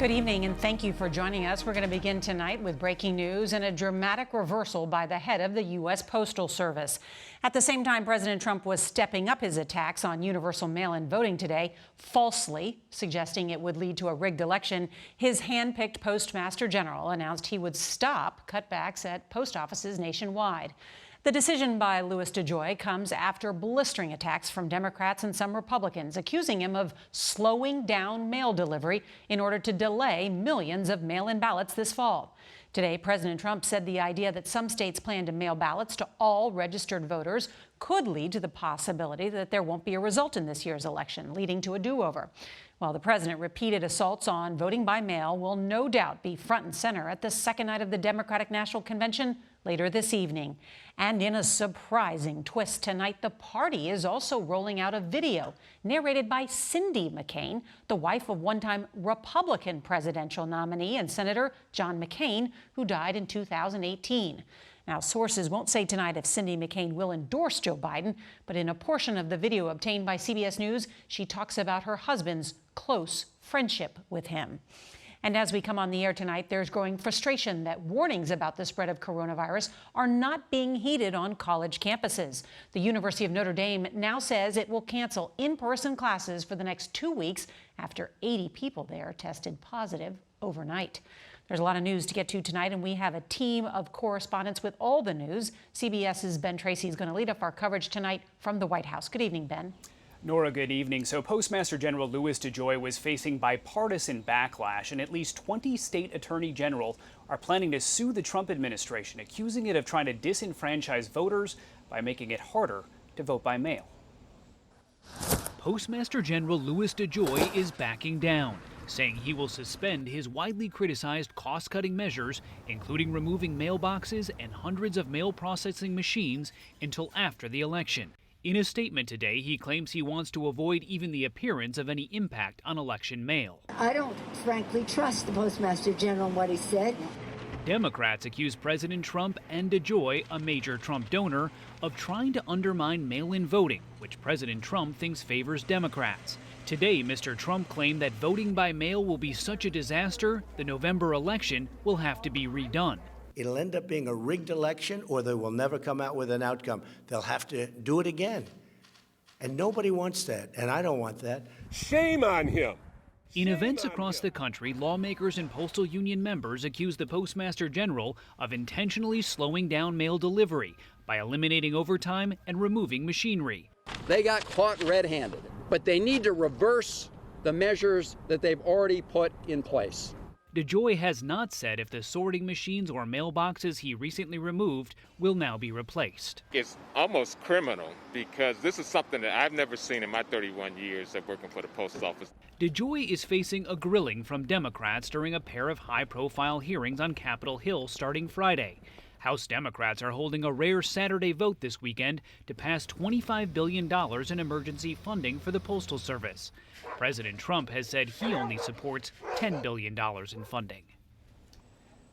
Good evening, and thank you for joining us. We're going to begin tonight with breaking news and a dramatic reversal by the head of the U.S. Postal Service. At the same time, President Trump was stepping up his attacks on universal mail-in voting today, falsely suggesting it would lead to a rigged election. His hand-picked Postmaster General announced he would stop cutbacks at post offices nationwide. The decision by Louis DeJoy comes after blistering attacks from Democrats and some Republicans, accusing him of slowing down mail delivery in order to delay millions of mail-in ballots this fall. Today, President Trump said the idea that some states plan to mail ballots to all registered voters could lead to the possibility that there won't be a result in this year's election, leading to a do-over. While the president repeated assaults on voting by mail will no doubt be front and center at the second night of the Democratic National Convention later this evening. And in a surprising twist tonight, the party is also rolling out a video narrated by Cindy McCain, the wife of one-time Republican presidential nominee and Senator John McCain, who died in 2018. Now, sources won't say tonight if Cindy McCain will endorse Joe Biden, but in a portion of the video obtained by CBS News, she talks about her husband's close friendship with him. And as we come on the air tonight, there's growing frustration that warnings about the spread of coronavirus are not being heeded on college campuses. The University of Notre Dame now says it will cancel in-person classes for the next 2 weeks after 80 people there tested positive overnight. There's a lot of news to get to tonight, and we have a team of correspondents with all the news. CBS's Ben Tracy is going to lead up our coverage tonight from the White House. Good evening, Ben. Nora, good evening. So Postmaster General Louis DeJoy was facing bipartisan backlash, and at least 20 state attorney generals are planning to sue the Trump administration, accusing it of trying to disenfranchise voters by making it harder to vote by mail. Postmaster General Louis DeJoy is backing down, saying he will suspend his widely criticized cost-cutting measures, including removing mailboxes and hundreds of mail processing machines, until after the election. In a statement today, he claims he wants to avoid even the appearance of any impact on election mail. I don't frankly trust the Postmaster General and what he said. Democrats accuse President Trump and DeJoy, a major Trump donor, of trying to undermine mail-in voting, which President Trump thinks favors Democrats. Today, Mr. Trump claimed that voting by mail will be such a disaster, the November election will have to be redone. It'll end up being a rigged election, or they will never come out with an outcome. They'll have to do it again. And nobody wants that, and I don't want that. Shame on him. In events across the country, lawmakers and postal union members accuse the Postmaster General of intentionally slowing down mail delivery by eliminating overtime and removing machinery. They got caught red-handed, but they need to reverse the measures that they've already put in place. DeJoy has not said if the sorting machines or mailboxes he recently removed will now be replaced. It's almost criminal because this is something that I've never seen in my 31 years of working for the post office. DeJoy is facing a grilling from Democrats during a pair of high-profile hearings on Capitol Hill starting Friday. House Democrats are holding a rare Saturday vote this weekend to pass $25 billion in emergency funding for the Postal Service. President Trump has said he only supports $10 billion in funding.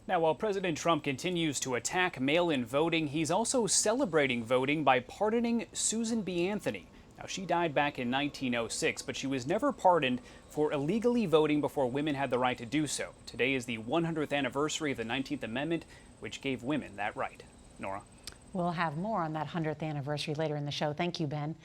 Now, while President Trump continues to attack mail-in voting, he's also celebrating voting by pardoning Susan B. Anthony. Now, she died back in 1906, but she was never pardoned for illegally voting before women had the right to do so. Today is the 100th anniversary of the 19th Amendment, which gave women that right. Nora. We'll have more on that 100th anniversary later in the show. Thank you, Ben.